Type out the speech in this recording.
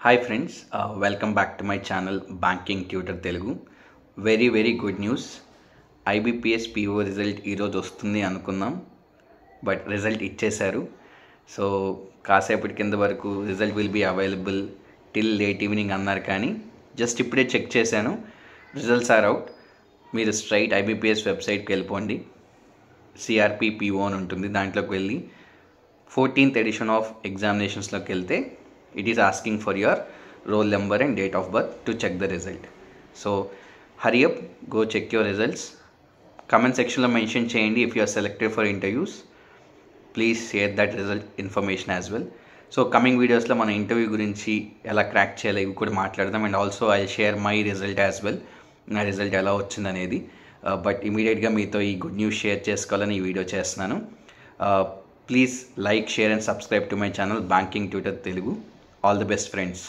Hi friends, welcome back to my channel banking tutor Telugu. Very good news. IBPS PO result ఈరోజు వస్తుంది అనుకున్నాం, but result ఇచ్చేశారు. So కాసేపటి కింద వరకు result will be available till late evening అన్నారు, కానీ జస్ట్ ఇప్పుడే చెక్ చేశాను, రిజల్ట్స్ ఆర్ అవుట్. మీరు స్ట్రైట్ ఐబీపీఎస్ వెబ్సైట్కి వెళ్ళిపోండి. సిఆర్పి పీఓ అని ఉంటుంది, దాంట్లోకి వెళ్ళి 14th ఎడిషన్ ఆఫ్ ఎగ్జామినేషన్స్లోకి వెళ్తే it is asking for your roll number and date of birth to check the result. So hurry up, go check your results. Comment section lo mention cheyandi if you are selected for interviews. Please share that result information as well. So coming videos lo mana interview gurinchi ela crack cheyale ivi kuda maatladam, and also I'll share my result as well. Na result ela ochindi anedi, but immediate ga meeto ee good news share chesukovalani ee video chestunanu. Please like, share and subscribe to my channel Banking Tutor Telugu. All the best, friends.